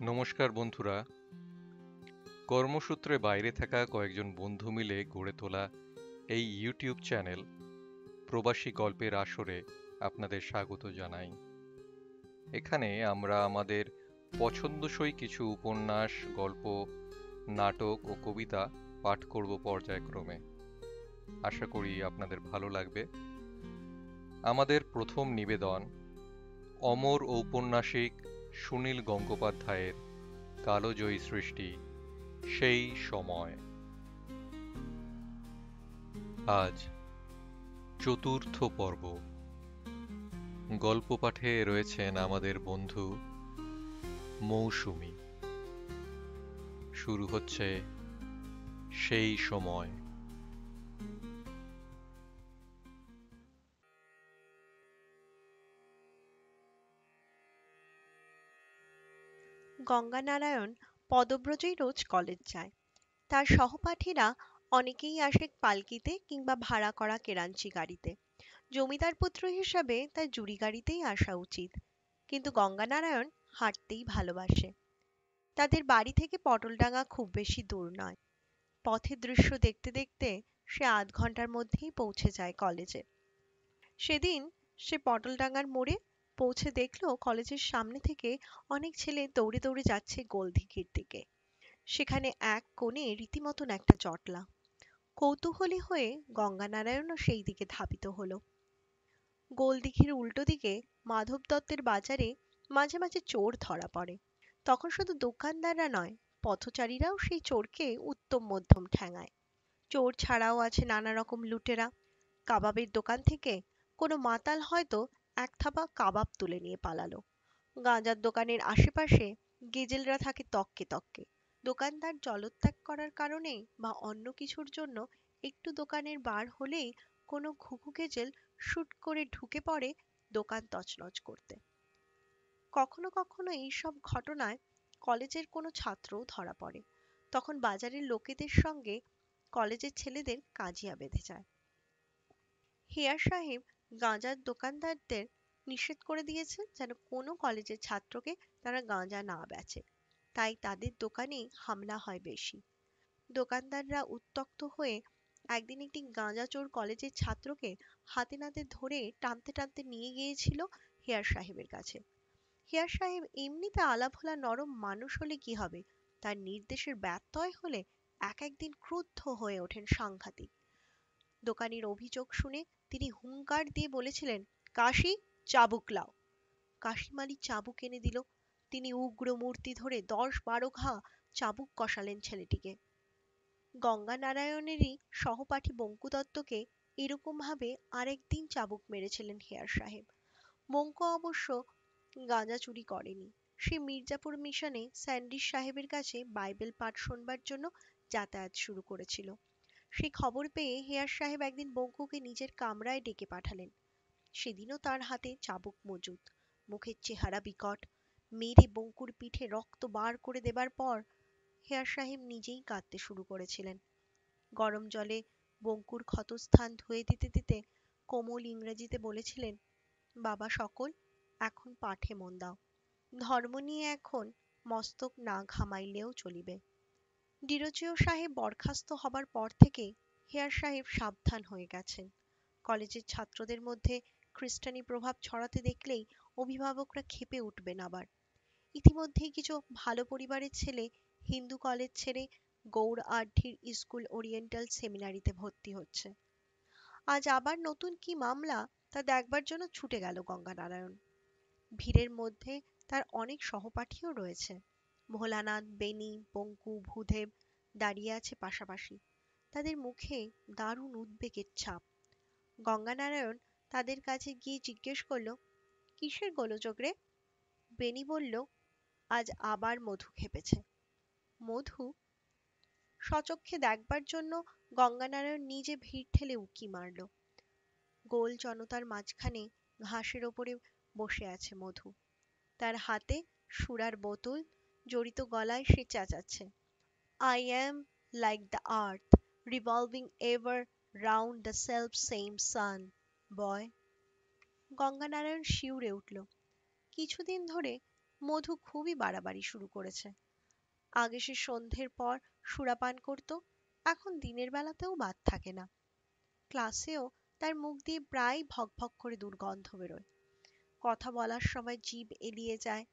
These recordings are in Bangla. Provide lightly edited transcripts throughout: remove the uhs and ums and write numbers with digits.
নমস্কার বন্ধুরা। কর্মসূত্রে বাইরে থাকা কয়েকজন বন্ধু মিলে গড়ে তোলা এই ইউটিউব চ্যানেল প্রবাসী গল্পের আসরে আপনাদের স্বাগত জানাই। এখানে আমরা আমাদের পছন্দসই কিছু উপন্যাস, গল্প, নাটক ও কবিতা পাঠ করব পর্যায়ক্রমে। আশা করি আপনাদের ভালো লাগবে। আমাদের প্রথম নিবেদন অমর ঔপন্যাসিক সুনীল গঙ্গোপাধ্যায়ের কালজয়ী সৃষ্টি সেই সময়। আজ চতুর্থ পর্ব। গল্প পাঠে রয়েছেন আমাদের বন্ধু মৌসুমী। শুরু হচ্ছে সেই সময়। গঙ্গানারায়ণ পদব্রজেই রোজ কলেজ যায়। তার সহপাঠীরা অনেকেই আসে পালকিতে কিংবা ভাড়া করা কেরাঞ্চি গাড়িতে। জমিদার পুত্র হিসাবে তার জুড়ি গাড়িতেই আসা উচিত, কিন্তু গঙ্গানারায়ণ হাঁটতেই ভালোবাসে। তাদের বাড়ি থেকে পটলডাঙ্গা খুব বেশি দূর নয়। পথের দৃশ্য দেখতে দেখতে সে আধ ঘন্টার মধ্যেই পৌঁছে যায় কলেজে। সেদিন সে পটলডাঙ্গার মোড়ে পৌঁছে দেখলো কলেজের সামনে থেকে অনেক ছেলে দৌড়ে দৌড়ে যাচ্ছে গোলদিঘির দিকে। সেখানে এক কোণে রীতিমতন একটা জটলা। কৌতূহলী হয়ে গঙ্গানারায়ণও সেই দিকে ধাবিত হলো। গোলদিঘির উল্টো দিকে মাধব দত্তের বাজারে মাঝে মাঝে চোর ধরা পড়ে। তখন শুধু দোকানদাররা নয়, পথচারীরাও সেই চোরকে উত্তম মধ্যম ঠ্যাঙায়। চোর ছাড়াও আছে নানা রকম লুটেরা। কাবাবের দোকান থেকে কোনো মাতাল হয়তো এক থাবা কাবাব তুলে নিয়ে পালালো। গাঁজার দোকানের আশেপাশে গেজেলরা থাকে তককে তককে। দোকানদার জলত্যাগ করার কারণে বা অন্য কিছুর জন্য একটু দোকানের বার হলেই কোনো ঘুঘু গেজেল শুট করে ঢুকে পড়ে দোকান তছনছ করতে। কখনো কখনো এইসব ঘটনায় কলেজের কোনো ছাত্রও ধরা পড়ে। তখন বাজারের লোকেদের সঙ্গে কলেজের ছেলেদের কাজিয়া বেঁধে যায়। হেয়ার সাহেব গাঁজার দোকানদারদের নিষেধ করে দিয়েছে যেন কোনো কলেজের ছাত্রকে তারা গাঁজা না বেচে। তাই তাদের দোকানেই হামলা হয় বেশি। দোকানদাররা উত্ত্যক্ত হয়ে একদিন একটি গাঁজাচোর কলেজের ছাত্রকে হাতে নাতে ধরে টানতে টানতে নিয়ে গিয়েছিল হেয়ার সাহেবের কাছে। হেয়ার সাহেব এমনিতে আলাভোলা নরম মানুষ হলে কি হবে, তার নির্দেশের ব্যত্যয় হলে এক একদিন ক্রুদ্ধ হয়ে ওঠেন সাংঘাতিক। দোকানির অভিযোগ শুনে তিনি হুংকার দিয়ে বলেছিলেন, কাশি, চাবুক লাও। কাশিমালি চাবুক এনে দিল। তিনি উগ্র মূর্তি ধরে ১০-১২ ঘা চাবুক কষালেন ছেলেটিকে। গঙ্গানারায়ণেরই সহপাঠী বঙ্কু দত্তকে এরকম ভাবে আরেকদিন চাবুক মেরেছিলেন হেয়ার সাহেব। বঙ্কু অবশ্য গাঁজা চুরি করেনি। সে মির্জাপুর মিশনে স্যান্ডিস সাহেবের কাছে বাইবেল পাঠ শোনবার জন্য যাতায়াত শুরু করেছিল। সেই খবর পেয়ে হেয়ার সাহেব একদিন বঙ্কুকে নিজের কামরায় ডেকে পাঠালেন। সেদিনও তার হাতে চাবুক মজুদ, মুখের চেহারা বিকট। মেরে বঙ্কুর পিঠে রক্ত বার করে দেবার পর হেয়ার সাহেব নিজেই কাঁদতে শুরু করেছিলেন। গরম জলে বঙ্কুর ক্ষতস্থান ধুয়ে দিতে দিতে কোমল ইংরেজিতে বলেছিলেন, বাবা সকল, এখন পাঠে মন দাও। ধর্ম নিয়ে এখন মস্তক না ঘামাইলেও চলিবে। ডিরোজিও সাহেব বরখাস্ত হবার পর থেকে হেয়ার সাহেব সাবধান হয়ে গেছেন। কলেজের ছাত্রদের মধ্যে খ্রিস্টানি প্রভাব ছড়াতে দেখলেই অভিভাবকরা ক্ষেপে উঠবেন আবার। ইতিমধ্যেই কিছু ভালো পরিবারের ছেলে হিন্দু কলেজ ছেড়ে গৌড় আড্ডির স্কুল ওরিয়েন্টাল সেমিনারিতে ভর্তি হচ্ছে। আজ আবার নতুন কি মামলা তা দেখবার জন্য ছুটে গেল গঙ্গানারায়ণ। ভিড়ের মধ্যে তার অনেক সহপাঠীও রয়েছে। ভোলানাথ, বেনি, বঙ্কু, ভূদেব দাঁড়িয়ে আছে পাশাপাশি। তাদের মুখে দারুণ উদ্বেগের ছাপ। গঙ্গানারায়ণ তাদের কাছে গিয়ে জিজ্ঞেস করলো, কিসের গোলযোগ রে? বেনি বলল, আজ আবার মধু খেপেছে। মধু? স্বচক্ষে দেখবার জন্য গঙ্গানারায়ণ নিজে ভিড় ঠেলে উঁকি মারল। গোল জনতার মাঝখানে ঘাসের ওপরে বসে আছে মধু। তার হাতে সুরার বোতল, জড়িত গলায় সে চেঁচাচ্ছে, I am like the earth, revolving ever round the self same sun, boy. Ganganarayan শিউরে উঠল। কিছুদিন ধরে মধু খুবই বাড়াবাড়ি শুরু করেছে। আগে সে সন্ধ্যের পর সুরাপান করত, এখন দিনের বেলাতেও বাদ থাকে না। ক্লাসেও তার মুখ দিয়ে প্রায় ভক করে দুর্গন্ধ বেরোয়। কথা বলার সময় জিভ এলিয়ে যায়।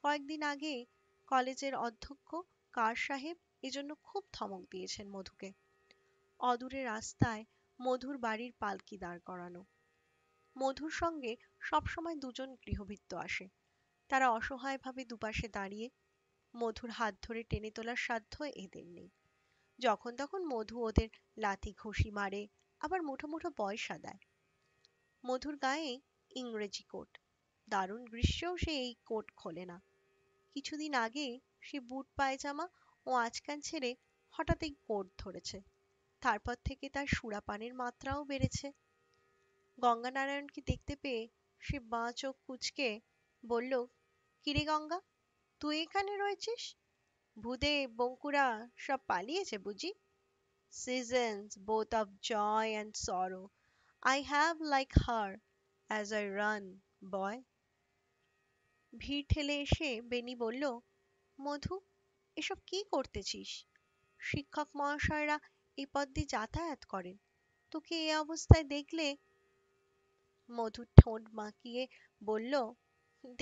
কয়েকদিন আগে কলেজের অধ্যক্ষ কার সাহেব এজন্য খুব ধমক দিয়েছেন মধুকে। অদূরে রাস্তায় মধুর বাড়ির পালকি দাঁড় করানো। মধুর সঙ্গে সবসময় দুজন গৃহভৃত্য আসে। তারা অসহায়ভাবে দুপাশে দাঁড়িয়ে। মধুর হাত ধরে টেনে তোলার সাধ্য এদের নেই। যখন তখন মধু ওদের লাথি ঘুষি মারে, আবার মুঠো মুঠো পয়সা দেয়। মধুর গায়ে ইংরেজি কোট। দারুণ গ্রীষ্মেও সে এই কোট খোলে না। কিছুদিন আগে সে বুট পায়জামা ও আচকান ছেড়ে হঠাৎ এই কোট ধরেছে। তারপর থেকে তার সুরাপানের মাত্রাও বেড়েছে। গঙ্গানারায়ণকে দেখতে পেয়ে সে বাঁ চোখ কুঁচকে বলল, কিরে গঙ্গা, তুই এখানে রয়েছিস? ভূদেব বঙ্কুরা সব পালিয়েছে বুঝি? Seasons both of joy and sorrow I have like her as I run, boy. ভিড় ঠেলে এসে বেনি বলল, মধু, এসব কি করতেছিস? শিক্ষক মহাশয়রা এই পথ দিয়ে যাতায়াত করেন, তোকে এ অবস্থায় দেখলে। মধু ঠোঁট বাঁকিয়ে বলল,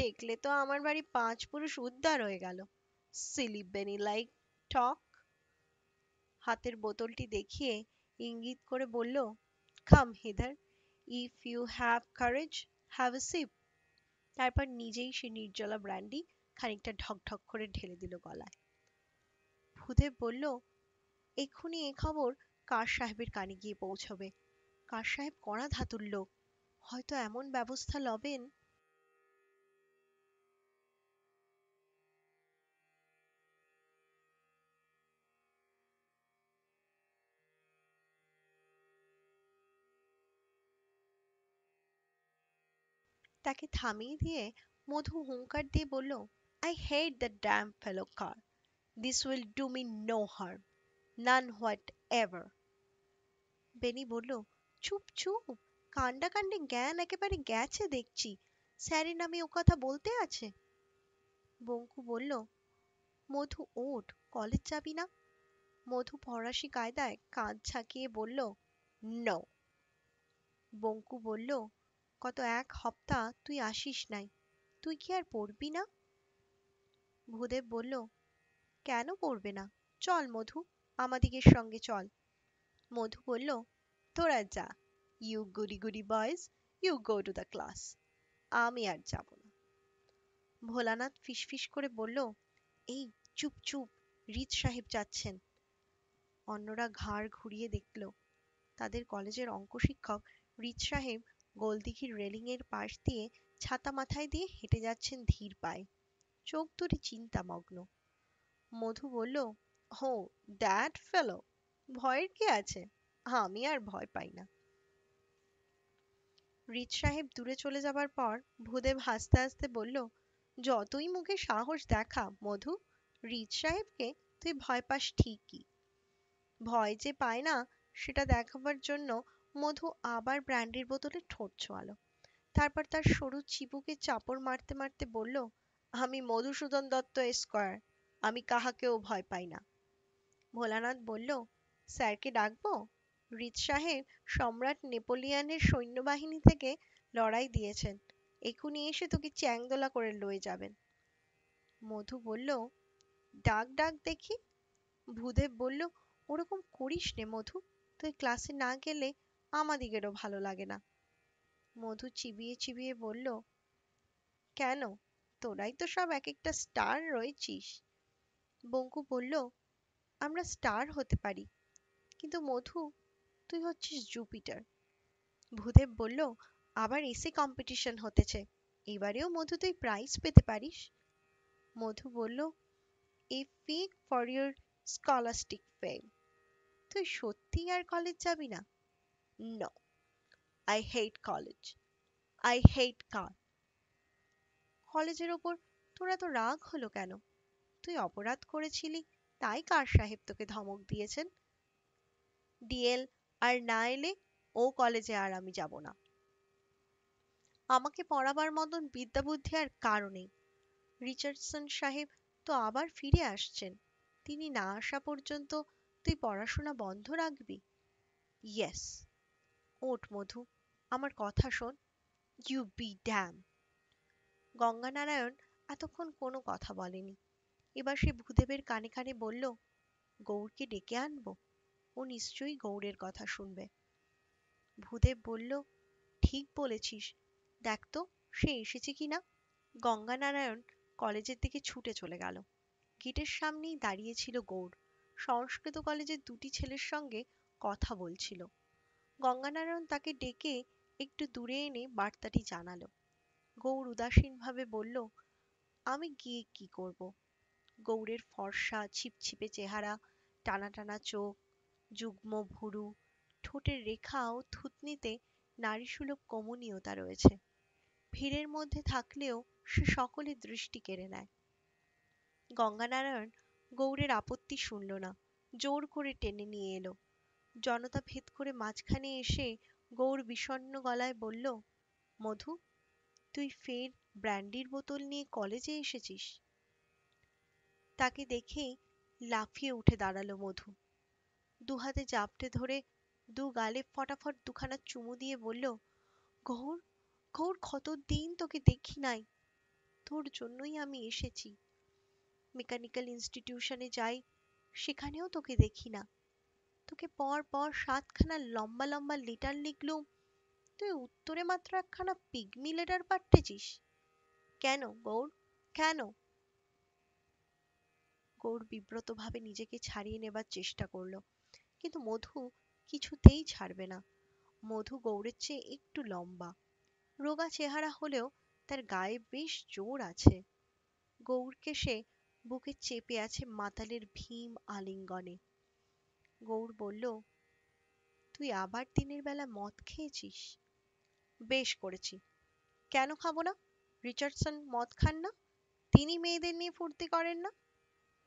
দেখলে তো আমার বাড়ি 5 পুরুষ উদ্ধার হয়ে গেল। Silly Benny like talk. হাতের বোতলটি দেখিয়ে ইঙ্গিত করে বলল, come hither, if you have courage, have a sip. তারপর নিজেই সে নির্জলা ব্র্যান্ডি খানিকটা ঢকঢক করে ঢেলে দিল গলায়। ভূদেব বলল, এক্ষুনি এ খবর কার সাহেবের কানে গিয়ে পৌঁছবে। কার সাহেব কড়া ধাতুর লোক, হয়তো এমন ব্যবস্থা লবেন। তাকে থামিয়ে দিয়ে মধু হুঙ্কার দিয়ে বলল, I hate the damn fellow car. This will do me no harm, none whatever এভার। বেনি বলল, চুপ চুপ, কাণ্ডা কাণ্ডে জ্ঞান একেবারে গেছে দেখছি। স্যারের নামে ও কথা বলতে আছে? বঙ্কু বলল, মধু ওঠ, কলেজ যাবি না? মধু ফরাসি কায়দায় কাঁধ ঝাঁকিয়ে বলল, নো। বঙ্কু বলল, গত 1 সপ্তাহ তুই আসিস নাই, তুই কি আর পড়বি না? ভূদেব বলল, কেন পড়বে না? চল মধু, আমাদিগের সঙ্গে চল। মধু বলল, তোরা যা, you goody goody boys, you go to the class. আমি আর যাব না। ভোলানাথ ফিসফিস করে বলল, এই চুপ চুপ, রিত সাহেব যাচ্ছেন। অন্যরা ঘাড় ঘুরিয়ে দেখল। তাদের কলেজের অঙ্ক শিক্ষক রিত সাহেব গোলদিঘির রেলিং এর পাশ দিয়ে ছাতা মাথায় দিয়ে হেঁটে যাচ্ছেন ধীর পায়ে। চোখ দুটি চিন্তামগ্ন। মধু বলল, হো, দ্যাট ফেলো। ভয়ের কি আছে? আমি আর ভয় পাই না। রিত সাহেব দূরে চলে যাবার পর ভূদেব হাসতে হাসতে বলল, যতই মুখে সাহস দেখা মধু, রিত সাহেবকে তুই ভয় পাস ঠিকই। ভয় যে পায় না সেটা দেখাবার জন্য মধু আবার ব্র্যান্ডির বোতলে ঠোঁট ছোঁয়ালো। তারপর তার সরু চিবুকে চাপড় মারতে মারতে বলল, আমি মধুসূদন দত্ত স্কয়ার, আমি কাহাকেও ভয় পাই না। ভোলানাথ বলল, স্যারকে ডাকবো? রিত সাহেব সম্রাট নেপোলিয়নের সৈন্যবাহিনী থেকে লড়াই দিয়েছেন, এক্ষুনি এসে তোকে চ্যাংদোলা করে লয়ে যাবেন। মধু বলল, ডাক ডাক দেখি। ভূদেব বলল, ওরকম করিস নে মধু, তুই ক্লাসে না গেলে আমাদিগেরও ভালো লাগে না। মধু চিবিয়ে চিবিয়ে বলল, কেন, তোরাই তো সব এক একটা স্টার রয়েছিস। বঙ্কু বলল, আমরা স্টার হতে পারি, কিন্তু মধু, তুই হচ্ছিস জুপিটার। ভূদেব বলল, আবার এসে কম্পিটিশন হতেছে, এবারেও মধু তুই প্রাইজ পেতে পারিস। মধু বলল, a fig for your scholastic fame. তুই সত্যি আর কলেজ যাবি না? No, I hate college, I hate car. কলেজের ওপর তোর এত রাগ হলো কেন? তুই অপরাধ করেছিলি, তাই কার সাহেব তোকে ধমক দিয়েছেন। ডিএল আর না এলে ও কলেজে আর আমি যাব না। আমাকে পড়াবার মতন বিদ্যা বুদ্ধি আর কারো নেই। রিচার্ডসন সাহেব তো আবার ফিরে আসছেন। তিনি না আসা পর্যন্ত তুই পড়াশোনা বন্ধ রাখবি? ইয়েস। ওঠ মধু, আমার কথা শোন। You B dam. গঙ্গানারায়ণ এতক্ষণ কোনো কথা বলেনি। এবার সে ভূদেবের কানে কানে বলল, গৌরকে ডেকে আনবো? ও নিশ্চয়ই গৌরের কথা শুনবে। ভূদেব বলল, ঠিক বলেছিস, দেখ তো সে এসেছে কিনা। গঙ্গানারায়ণ কলেজের দিকে ছুটে চলে গেল। গেটের সামনেই দাঁড়িয়ে ছিল গৌর। সংস্কৃত কলেজের দুটি ছেলের সঙ্গে কথা বলছিল। গঙ্গানারায়ণ তাকে ডেকে একটু দূরে এনে বার্তাটি জানালো। গৌর উদাসীনভাবে বলল, আমি গিয়ে কি করব? গৌরের ফর্সা ছিপছিপে চেহারা, টানা টানা চোখ, যুগ্ম ভুরু, ঠোঁটের রেখা ও থুতনিতে নারীসুলভ কমনীয়তা রয়েছে। ভিড়ের মধ্যে থাকলেও সে সকলের দৃষ্টি কেড়ে নেয়। গঙ্গানারায়ণ গৌরের আপত্তি শুনল না, জোর করে টেনে নিয়ে এলো। জনতা ভেদ করে মাঝখানে এসে গৌর বিষণ্ণ গলায় বলল, মধু, তুই ফের ব্র্যান্ডির বোতল নিয়ে কলেজে এসেছিস? তাকে দেখেই লাফিয়ে উঠে দাঁড়ালো মধু। দুহাতে জাপটে ধরে দু গালে ফটাফট দুখানা চুমু দিয়ে বলল, গৌর, গৌর, কতদিন তোকে দেখি নাই। তোর জন্যই আমি এসেছি। মেকানিক্যাল ইনস্টিটিউশনে যাই, সেখানেও তোকে দেখি না। তোকে পর পর 7খানা লম্বা লম্বা লেটার লিখলুম, তুই উত্তরে মাত্র একখানা পিগমি লেটার পাঠিয়েছিস। কেন গৌর, কেন? গৌর বিব্রতভাবে নিজেকে ছাড়িয়ে নেবার চেষ্টা করলো, কিন্তু মধু কিছুতেই ছাড়বে না। মধু গৌরের চেয়ে একটু লম্বা, রোগা চেহারা হলেও তার গায়ে বেশ জোর আছে। গৌরকে সে বুকে চেপে আছে মাতালের ভীম আলিঙ্গনে। গৌর বলল, তুই আবার দিনের বেলা মদ খেয়েছিস? বেশ করেছি, কেন খাবো না? রিচার্ডসন মদ খান না? তিনি মেয়েদের নিয়ে ফুর্তি করেন না?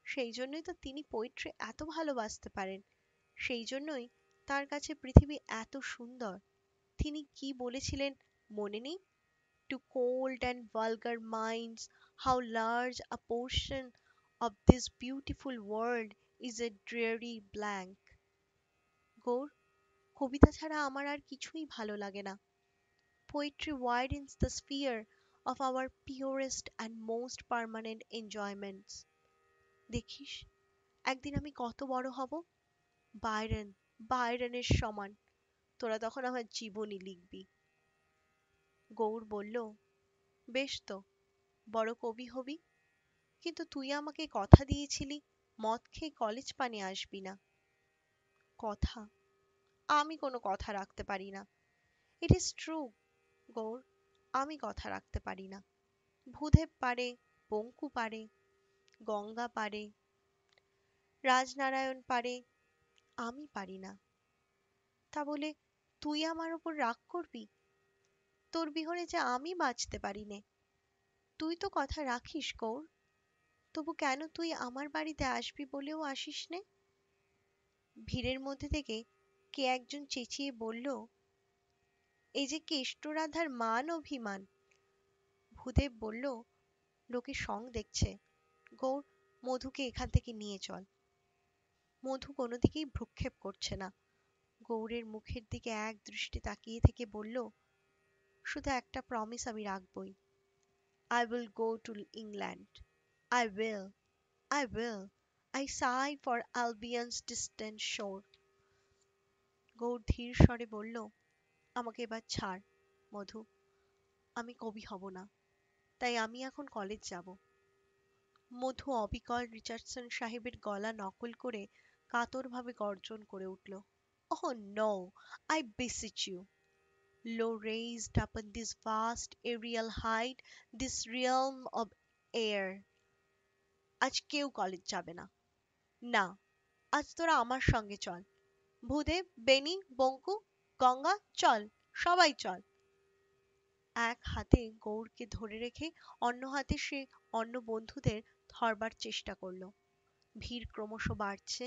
সেই জন্যই তো তিনি পোয়েট্রি এত ভালোবাসতে পারেন। সেই জন্যই তার কাছে পৃথিবী এত সুন্দর। তিনি কি বলেছিলেন মনে নেই? To cold and vulgar minds, how large a portion of this beautiful world is a dreary blank. Gour, কবিতা ছাড়া আমার আর কিছুই ভালো লাগে না। Poetry widens the sphere of our purest and most permanent enjoyments. দেখিস, একদিন আমি কত বড় হব, বায়রন, বায়রনের সমান। তোরা তখন আমার জীবনী লিখবি। গৌর বলল, বেশ তো, বড় কবি হবি, কিন্তু তুই আমাকে কথা দিয়েছিলি মদ খেয়ে কলেজ পানে আসবি না। কথা? আমি কোনো কথা রাখতে পারি না। ইট ইজ ট্রু গৌর, আমি কথা রাখতে পারি না। ভূদেব পারে, বঙ্কু পারে, গঙ্গা পারে, রাজনারায়ণ পারে, আমি পারি না। তা বলে তুই আমার ওপর রাগ করবি? তোর বিহনে যে আমি বাঁচতে পারি নে। তুই তো কথা রাখিস গৌর, তবু কেন তুই আমার বাড়িতে আসবি বলেও আসিস নে? ভিড়ের মধ্যে থেকে কে একজন চেঁচিয়ে বলল, এই যে কেষ্টরাধার মান অভিমান। ভূদেব বলল, লোকে সং দেখছে, গৌর, মধুকে এখান থেকে নিয়ে চল। মধু কোনো দিকেই ভ্রুক্ষেপ করছে না। গৌরের মুখের দিকে এক দৃষ্টি তাকিয়ে থেকে বলল, শুধু একটা প্রমিস আমি রাখবই। I will go to England. I will, I will. I sigh for Albion's distant shore. Gour ধীর স্বরে বলল, আমাকে এবার ছাড় মধু, আমি কবি হব না, তাই আমি এখন কলেজ যাব। মধু অবিকল রিচার্ডসন সাহেবের গলা নকল করে কাতরভাবে গর্জন করে উঠল, Oh no, I beseech you. Low raised upon this vast aerial height, this realm of air. আজ কেউ কলেজ যাবে না। না, আজ তোরা আমার সঙ্গে চল। ভূদেব, বেনি, বঙ্কু, গঙ্গা, চল, সবাই চল। এক হাতে গৌরকে ধরে রেখে অন্য হাতে সে অন্য বন্ধুদের ধরবার চেষ্টা করলো। ভিড় ক্রমশ বাড়ছে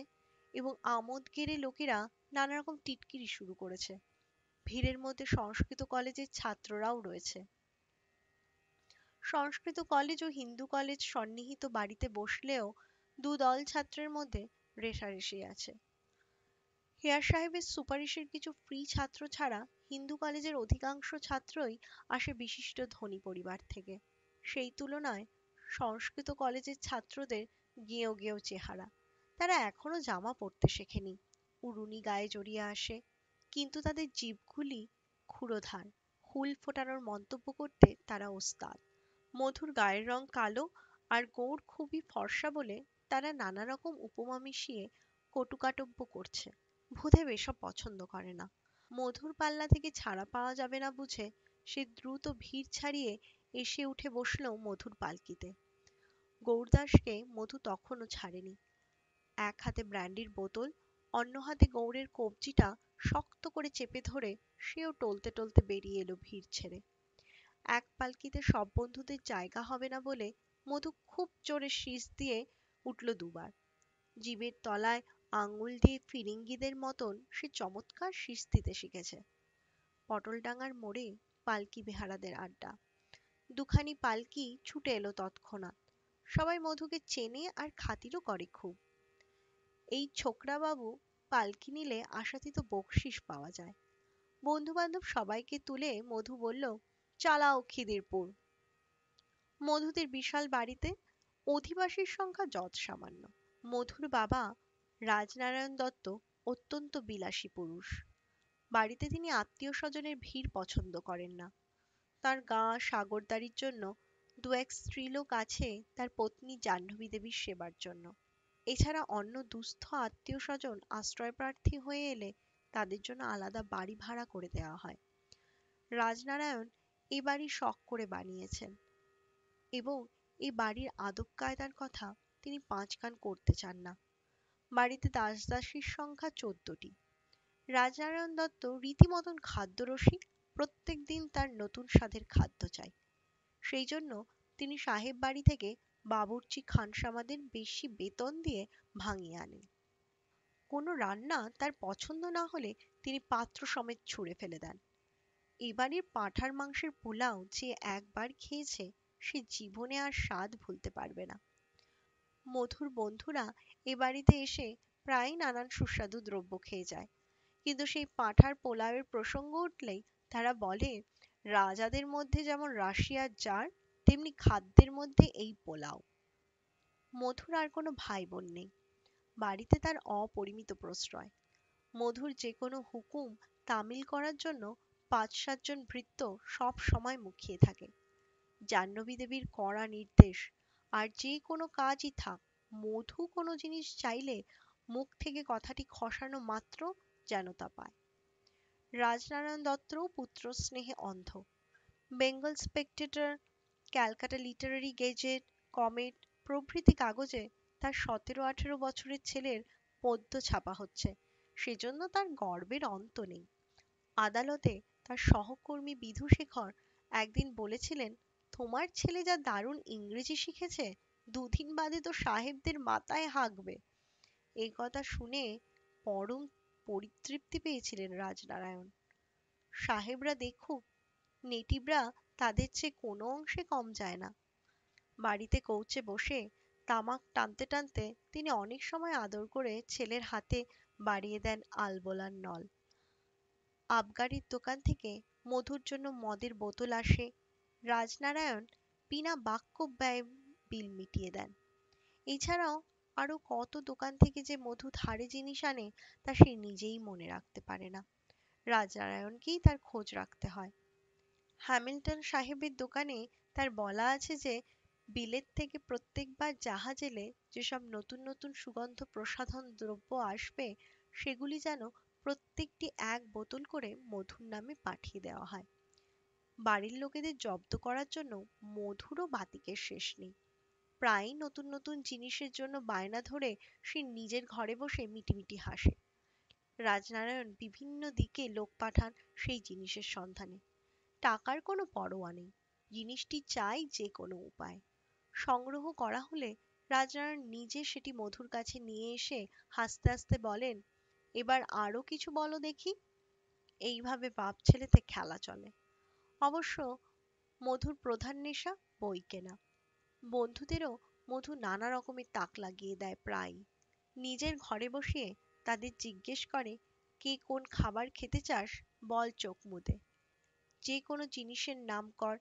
এবং আমোদ গেরে লোকেরা নানা রকম টিটকিরি শুরু করেছে। ভিড়ের মধ্যে সংস্কৃত কলেজের ছাত্ররাও রয়েছে। সংস্কৃত কলেজ ও হিন্দু কলেজ সন্নিহিত বাড়িতে বসলেও দুদল ছাত্রের মধ্যে রেষারেষি আছে। হেয়ার সাহেবের সুপারিশের কিছু ফ্রি ছাত্র ছাড়া হিন্দু কলেজের অধিকাংশ ছাত্রই আসে বিশিষ্ট ধনী পরিবার থেকে। সেই তুলনায় সংস্কৃত কলেজের ছাত্রদের গেঁয়ো গেঁয়ো চেহারা। তারা এখনো জামা পরতে শেখেনি, উড়ুনি গায়ে জড়িয়ে আসে, কিন্তু তাদের জিভগুলি ক্ষুরোধার। হুল ফোটানোর মন্তব্য করতে তারা ওস্তাদ। মধুর গায়ের রং কালো আর গৌড় খুবই ফর্সা বলে তারা নানা রকম উপমা মিশিয়ে কটুকাটব্য করছে। ভূদেব এসব পছন্দ করে না। মধুর পাল্লা থেকে ছাড়া পাওয়া যাবে না বুঝে সে দ্রুত ভিড় ছাড়িয়ে এসে উঠে বসল মধুর পালকিতে। গৌরদাসকে মধু তখনও ছাড়েনি। এক হাতে ব্র্যান্ডির বোতল, অন্য হাতে গৌড়ের কবজিটা শক্ত করে চেপে ধরে সেও টলতে টলতে বেরিয়ে এলো ভিড় ছেড়ে। এক পালকিতে সব বন্ধুদের জায়গা হবে না বলে মধু খুব জোরে শীষ দিয়ে উঠল দুবার। জিভের তলায় আঙুল দিয়ে ফিরিঙ্গিদের মতন সে চমৎকার শীষ দিতে শিখেছে। পটলডাঙার মোড়ে পালকি বেহারাদের আড্ডা। দুখানি পালকি ছুটে এলো তৎক্ষণাৎ। সবাই মধুকে চেনে আর খাতিরও করে খুব। এই ছোকরা বাবু পালকি নিলে আশাতীত বকশিস পাওয়া যায়। বন্ধু বান্ধব সবাইকে তুলে মধু বলল, চালাও খিদিরপুর। মধুদের বিশাল বাড়িতে অধিবাসীর সংখ্যা যৎ সামান্য। মধুর বাবা রাজনারায়ণ দত্ত অত্যন্ত বিলাসী পুরুষ। বাড়িতে তিনি আত্মীয় স্বজনের ভিড় পছন্দ করেন না। তার গা সাগরদারির জন্য দু এক স্ত্রীলোক আছে তার পত্নী জাহ্নবী দেবীর সেবার জন্য। এছাড়া অন্য দুস্থ আত্মীয় স্বজন আশ্রয় প্রার্থী হয়ে এলে তাদের জন্য আলাদা বাড়ি ভাড়া করে দেওয়া হয়। রাজনারায়ণ এ বাড়ি শখ করে বানিয়েছেন এবং এ বাড়ির আদব কায়দার কথা তিনি পাঁচ কান করতে চান না। বাড়িতে দাস-দাসীর সংখ্যা 14টি। রাজনারায়ণ দত্ত রীতিমতন খাদ্যরসিক। প্রত্যেক দিন তার নতুন স্বাদের খাদ্য চাই। সেই জন্য তিনি সাহেব বাড়ি থেকে বাবুর্চি খানসামাদের বেশি বেতন দিয়ে ভাঙিয়ে আনেন। কোনো রান্না তার পছন্দ না হলে তিনি পাত্র সমেত ছুঁড়ে ফেলে দেন। এ বাড়ির পাঁঠার মাংসের পোলাও যে একবার খেয়েছে সে জীবনে আর স্বাদ ভুলতে পারবে না। মধুর বন্ধুরা এ বাড়িতে এসে প্রায়ই নানান সুস্বাদু দ্রব্য খেয়ে যায়, কিন্তু সেই পাঁঠার পোলাওয়ের প্রসঙ্গ উঠলেই তারা বলে, রাজাদের মধ্যে যেমন রাশিয়ার জার তেমনি খাদ্যের মধ্যে এই পোলাও। মধুর আর কোনো ভাই বোন নেই। বাড়িতে তার অপরিমিত প্রশ্রয়। মধুর যে কোনো হুকুম তামিল করার জন্য ৫-৭ জন ভৃত্য সব সময় মুখিয়ে থাকে। জাহ্নবী দেবীর কড়া নির্দেশ, আর যে কোনো কাজই থাক, মধু কোনো জিনিস চাইলে মুখ থেকে কথাটি খসানো মাত্র যেন তা পায়। রাজনারায়ণ দত্তও পুত্র স্নেহে অন্ধ। Bengal Spectator, Calcutta Literary Gazette, Comet প্রভৃতি কাগজে তার ১৭-১৮ বছরের ছেলের পদ্য ছাপা হচ্ছে, সেজন্য তার গর্বের অন্ত নেই। আদালতে তার সহকর্মী বিধুশেখর একদিন বলেছিলেন, তোমার ছেলে যা দারুণ ইংরেজি শিখেছে, দুদিন বাদে তো সাহেবদের মাথায় হাঁকবে। এই কথা শুনে পরম পরিতৃপ্তি পেয়েছিলেন রাজনারায়ণ। সাহেবরা দেখুক, নেটিভরা তাদের চেয়ে কোনো অংশে কম যায় না। বাড়িতে কৌচে বসে তামাক টানতে টানতে তিনি অনেক সময় আদর করে ছেলের হাতে বাড়িয়ে দেন আলবোলার নল। আবগারির দোকান থেকে মধুর জন্য মদের বোতল আসে। রাজনারায়ণ বিনা বাক্য ব্যয়ে বিল মিটিয়ে দেন। এছাড়াও আরো কত দোকান থেকে যে মধু ধারে জিনিস আনে তা সে নিজেই মনে রাখতে পারে না। রাজনারায়ণকেই তার খোঁজ রাখতে হয়। হ্যামিল্টন সাহেবের দোকানে তার বলা আছে যে বিলেত থেকে প্রত্যেকবার জাহাজ এলে যেসব নতুন নতুন সুগন্ধ প্রসাধন দ্রব্য আসবে সেগুলি যেন প্রত্যেকটি এক বোতল করে মধুর নামে পাঠিয়ে দেওয়া হয়। বাড়ির লোকেদের জব্দ করার জন্য মধুরও বাতিকের শেষ নেই। প্রায়ই নতুন নতুন জিনিসের জন্য বায়না ধরে সে নিজের ঘরে বসে মিটিমিটি হাসে। রাজনারায়ণ বিভিন্ন দিকে লোক পাঠান সেই জিনিসের সন্ধানে। টাকার কোনো পরোয়া নেই, জিনিসটি চাই যে কোনো উপায়। সংগ্রহ করা হলে রাজনারায়ণ নিজে সেটি মধুর কাছে নিয়ে এসে হাসতে হাসতে বলেন, এবার আরো কিছু বলো দেখি। এইভাবে বাপ ছেলেতে খেলা চলে। অবশ্য মধুর প্রধান নেশা বই কেনা। বন্ধুদেরও মধু নানা রকমের তাক লাগিয়ে দেয় প্রায়ই। নিজের ঘরে বসিয়ে তাদের জিজ্ঞেস করে, কে কোন খাবার খেতে চাস বল চোখ মুদে, যে কোনো জিনিসের নাম কর,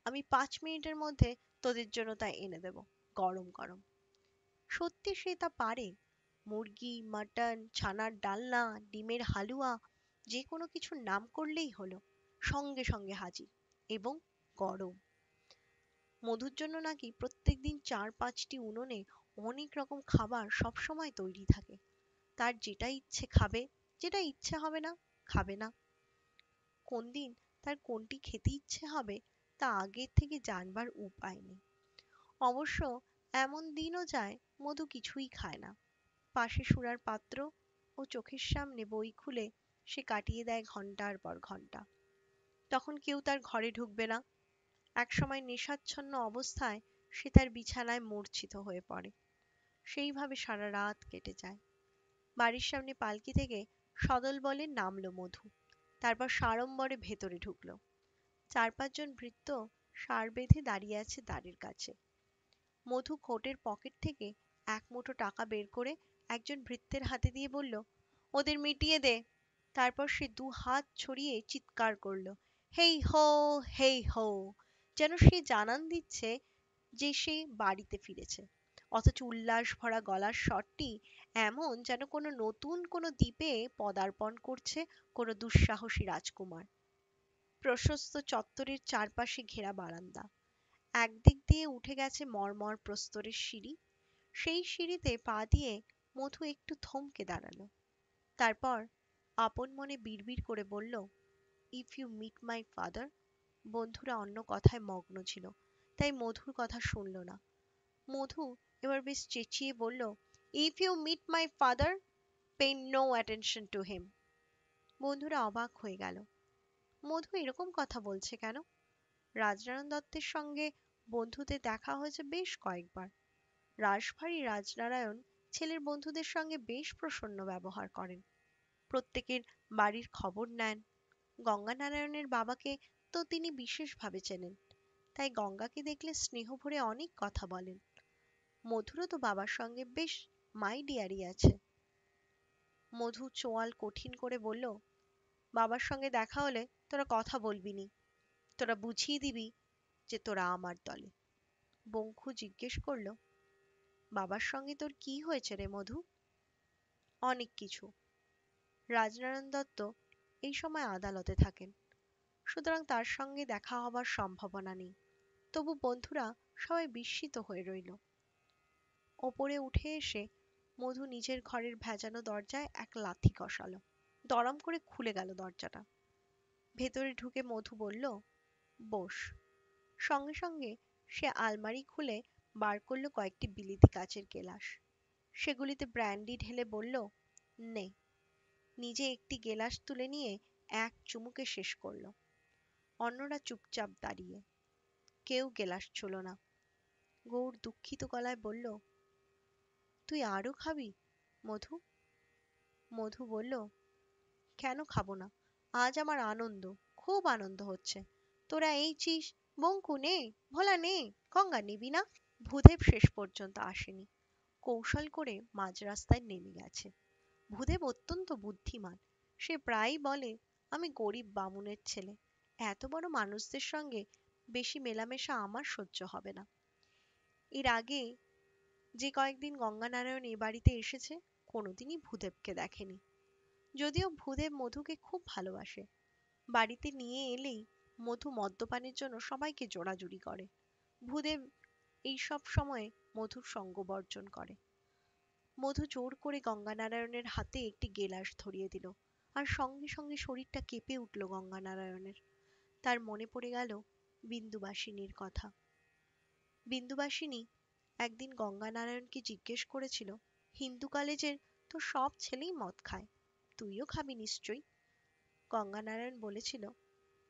আমি 5 মিনিটের মধ্যে তোদের জন্য তা এনে দেব গরম গরম। সত্যি সে তা পারে। মুরগি, মাটন, ছানার ডালনা, ডিমের হালুয়া, যে কোনো কিছুর নাম করলেই হলো, সঙ্গে সঙ্গে হাজির, এবং গরম। মধুর জন্য নাকি প্রত্যেকদিন 4-5টি উনুনে অনেক রকম খাবার সবসময় তৈরি থাকে। তার যেটা ইচ্ছে খাবে, যেটা ইচ্ছে হবে না খাবে না। কোন দিন তার কোনটি খেতে ইচ্ছে হবে তা আগের থেকে জানবার উপায় নেই। অবশ্য এমন দিনও যায় মধু কিছুই খায় না। পাশে সুরার পাত্র ও চোখের সামনে বই খুলে সে কাটিয়ে দেয় ঘন্টার পর ঘন্টা। তখন কেউ তার ঘরে ঢুকবে না। একসময় নেশাচ্ছন্ন অবস্থায় সে তার বিছানায় মূর্ছিত হয়ে পড়ে। সেইভাবে সারা রাত কেটে যায়। বাড়ির সামনে পালকি থেকে সদল বলে নামলো মধু। তারপর সাড়ম্বরে ভেতরে ঢুকলো। 4-5 জন ভৃত্য সার বেঁধে দাঁড়িয়ে আছে দ্বারের কাছে। মধু কোটের পকেট থেকে এক মুঠো টাকা বের করে একজন ভৃত্যের হাতে দিয়ে বলল, ওদের মিটিয়ে দে। তারপর সে 2 হাত ছড়িয়ে চিৎকার করলো, হেই হো, হেই হো, যেন সে জানান দিচ্ছে যে সে বাড়িতে ফিরেছে। অথচ উল্লাস ভরা গলার স্বরটি এমন যেন কোনো নতুন কোনো দ্বীপে পদার্পণ করছে কোনো দুঃসাহসী রাজকুমার। প্রশস্ত চত্বরের চারপাশে ঘেরা বারান্দা। একদিক দিয়ে উঠে গেছে মর্মর প্রস্তরের সিঁড়ি। সেই সিঁড়িতে পা দিয়ে মধু একটু থমকে দাঁড়ালো। তারপর আপন মনে বিড়বিড় করে বলল, if you meet my father. বন্ধুরা অন্য কথায় মগ্ন ছিল, তাই মধুর কথা শুনল না। মধু এবার বেশ চেঁচিয়ে বলল, if you meet my father, pay no attention to him. বন্ধুরা অবাক হয়ে গেল। মধু এরকম কথা বলছে কেন? রাজনারায়ণ দত্তের সঙ্গে বন্ধুদের দেখা হয়েছে বেশ কয়েকবার। রাশভারী রাজনারায়ণ ছেলের বন্ধুদের সঙ্গে বেশ প্রসন্ন ব্যবহার করেন। প্রত্যেকের বাড়ির খবর নেন। গঙ্গানারায়ণের বাবাকে তো তিনি বিশেষভাবে চেনেন, তাই গঙ্গাকে দেখলে স্নেহ ভরে অনেক কথা বলেন। মধুরও তো বাবার সঙ্গে বেশ মাই ডিয়ারি আছে। মধু চোয়াল কঠিন করে বলল, বাবার সঙ্গে দেখা হলে তোরা কথা বলবি নি, তোরা বুঝিয়ে দিবি যে তোরা আমার দলে। বঙ্কু জিজ্ঞেস করল, বাবার সঙ্গে তোর কি হয়েছে রে মধু? অনেক কিছু। রাজনারায়ণ দত্ত এই সময় আদালতে থাকেন, সুতরাং তার সঙ্গে দেখা হবার সম্ভাবনা নেই। তবু বন্ধুরা সবাই বিস্মিত হয়ে রইল। ওপরে উঠে এসে মধু নিজের ঘরের ভেজানো দরজায় এক লাথি কষালো। দড়াম করে খুলে গেল দরজাটা। ভেতরে ঢুকে মধু বলল, বস। সঙ্গে সঙ্গে সে আলমারি খুলে বার করলো কয়েকটি বিলিতি কাচের গেলাস। সেগুলিতে ব্র্যান্ডি ঢেলে বলল, নে। নিজে একটি গেলাস তুলে নিয়ে এক চুমুকে শেষ করল। অন্যরা চুপচাপ দাঁড়িয়ে, কেউ গেলাস ছুঁল না। গৌর দুঃখিত গলায় বলল, তুই আরো খাবি মধু? মধু বলল, কেন খাবো না, আজ আমার আনন্দ, খুব আনন্দ হচ্ছে। তোরা এইছিস, বঙ্কু নে, ভোলা নে, গঙ্গা নিবি না? ভূদেব শেষ পর্যন্ত আসেনি, কৌশল করে মাঝ রাস্তায় নেমে গেছে। ভূদেব অত্যন্ত বুদ্ধিমান। সে প্রায়ই বলে, আমি গরিব বামুনের ছেলে, এত বড় মানুষদের সঙ্গে বেশি মেলামেশা আমার সহ্য হবে না। এর আগে যে কয়েকদিন গঙ্গানারায়ণ এ বাড়িতে এসেছে কোনোদিনই ভূদেবকে দেখেনি। যদিও ভূদেব মধুকে খুব ভালোবাসে। বাড়িতে নিয়ে এলেই মধু মদ্যপানের জন্য সবাইকে জোড়াজুড়ি করে। ভূদেব এই সব সময়ে মধুর সঙ্গ বর্জন করে। মধু জোর করে গঙ্গানারায়ণের হাতে একটি গেলাস ধরিয়ে দিল, আর সঙ্গে সঙ্গে শরীরটা কেঁপে উঠল গঙ্গানারায়ণের। তার মনে পড়ে গেল বিন্দুবাসিনীর কথা। বিন্দুবাসিনী একদিন গঙ্গানারায়ণকে জিজ্ঞেস করেছিল, হিন্দু কলেজের তো সব ছেলেই মদ খায়, তুইও খাবি নিশ্চয়ই? গঙ্গানারায়ণ বলেছিল,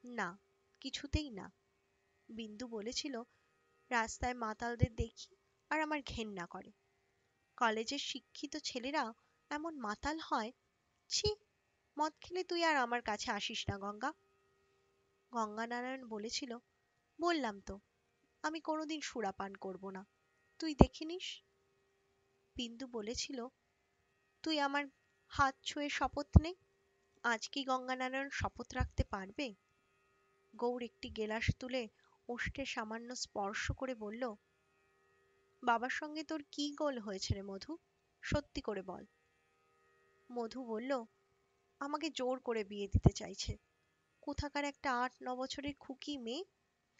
না, কিছুতেই না। বিন্দু বলেছিল, রাস্তায় মাতালদের দেখি আর আমার ঘেন্না করে। কলেজের শিক্ষিত ছেলেরা এমন মাতাল হয়? ছি, মদ খেলে তুই আর আমার কাছে আসিস না গঙ্গা। গঙ্গানারায়ণ বলেছিল, বললাম তো, আমি কোনোদিন সুরাপান করব না, তুই দেখে নিস। বিন্দু বলেছিল, তুই আমার হাত ছুঁয়ে শপথ নে, আজ কি গঙ্গানারায়ণ শপথ রাখতে পারবে? গৌর একটি গেলাস তুলে ওষ্ঠে সামান্য স্পর্শ করে বলল, বাবার সঙ্গে তোর কি গোল হয়েছে রে মধু, সত্যি করে বল। মধু বলল, আমাকে জোর করে বিয়ে দিতে চাইছে। কোথাকার একটা ৮-৯ বছরের খুকি মেয়ে,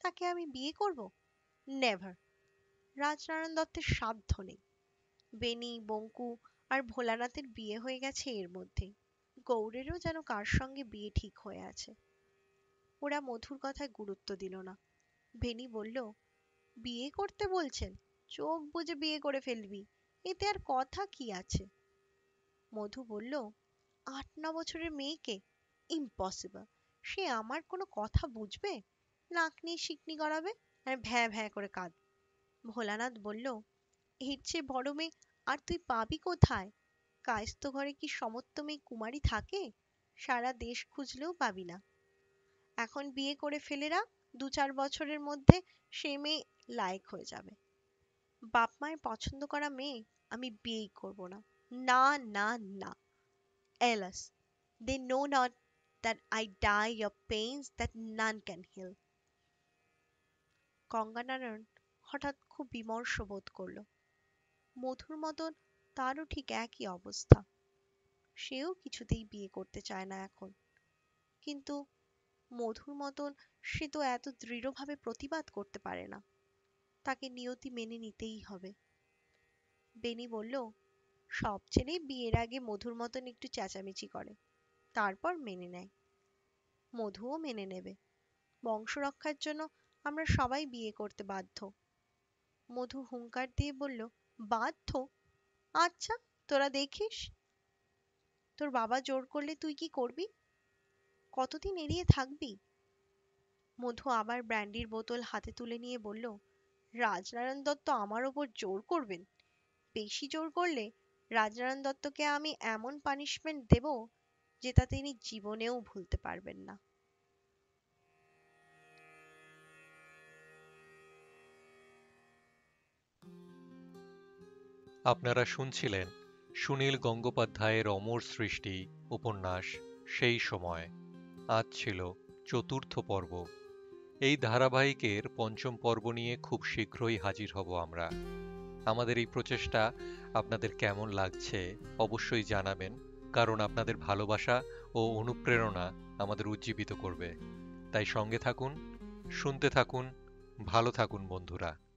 তাকে আমি বিয়ে করব? নেভার। রাজনারায়ণ দত্তের সাধ্য নেই। বেনি, বঙ্কু আর ভোলানাথের বিয়ে হয়ে গেছে এর মধ্যেই। গৌড়েরও যেন কার সঙ্গে বিয়ে ঠিক হয়ে আছে। ওরা মধুর কথায় গুরুত্ব দিল না। ভেনি বলল, বিয়ে করতে বলছেন, চোখ বুজে বিয়ে করে ফেলবি, এতে আর কথা কি আছে? মধু বলল, ৮-৯ বছরের মেয়েকে? ইম্পসিবল। সে আমার কোনো কথা বুঝবে? নাক নিয়ে সিকনি গড়াবে আর ভ্যাঁ ভ্যাঁ করে কাঁদবে। ভোলানাথ বলল, এর চেয়ে বড় মেয়ে আর তুই পাবি কোথায়? কায়স্থ ঘরে কি সমস্ত মেয়ে কুমারী থাকে? সারা দেশ খুঁজলেও পাবি না। এখন বিয়ে করে ফেলে রাখ, ২-৪ বছরের মধ্যে সে মেয়ে লায়েক হয়ে যাবে। বাপ মায়ের পছন্দ করা মেয়ে আমি বিয়েই করব না। না, না, না। Alas, they know not that I die of pains that none can heal. Ganganarayan হঠাৎ খুব বিমর্ষ বোধ করল। মধুর মতন তারও ঠিক একই অবস্থা। সেও কিছুতেই বিয়ে করতে চায় না এখন। কিন্তু মধুর মতন সে তো এত দৃঢ়ভাবে প্রতিবাদ করতে পারে না। তাকে নিয়তি মেনে নিতেই হবে। বেনি বলল, সব ছেলেই বিয়ের আগে মধুর মতন একটু চেঁচামেচি করে, তারপর মেনে নেয়। মধুও মেনে নেবে। বংশ রক্ষার জন্য আমরা সবাই বিয়ে করতে বাধ্য। মধু হুংকার দিয়ে বলল, বাধ্য? আচ্ছা, তোরা দেখিস। তোর বাবা জোর করলে তুই কি করবি? কতদিন এড়িয়ে থাকবি? মধু আবার ব্র্যান্ডির বোতল হাতে তুলে নিয়ে বলল, রাজনারায়ণ দত্ত আমার ওপর জোর করবেন? বেশি জোর করলে রাজনারায়ণ দত্তকে আমি এমন পানিশমেন্ট দেব যেটা তিনি জীবনেও ভুলতে পারবেন না। আপনারা শুনছিলেন সুনীল গঙ্গোপাধ্যায়ের অমর সৃষ্টি উপন্যাস সেই সময়। আজ ছিল চতুর্থ পর্ব। এই ধারাবাহিকের পঞ্চম পর্ব নিয়ে খুব শীঘ্রই হাজির হব আমরা। আমাদের এই প্রচেষ্টা আপনাদের কেমন লাগছে অবশ্যই জানাবেন, কারণ আপনাদের ভালোবাসা ও অনুপ্রেরণা আমাদের উজ্জীবিত করবে। তাই সঙ্গে থাকুন, শুনতে থাকুন, ভালো থাকুন বন্ধুরা।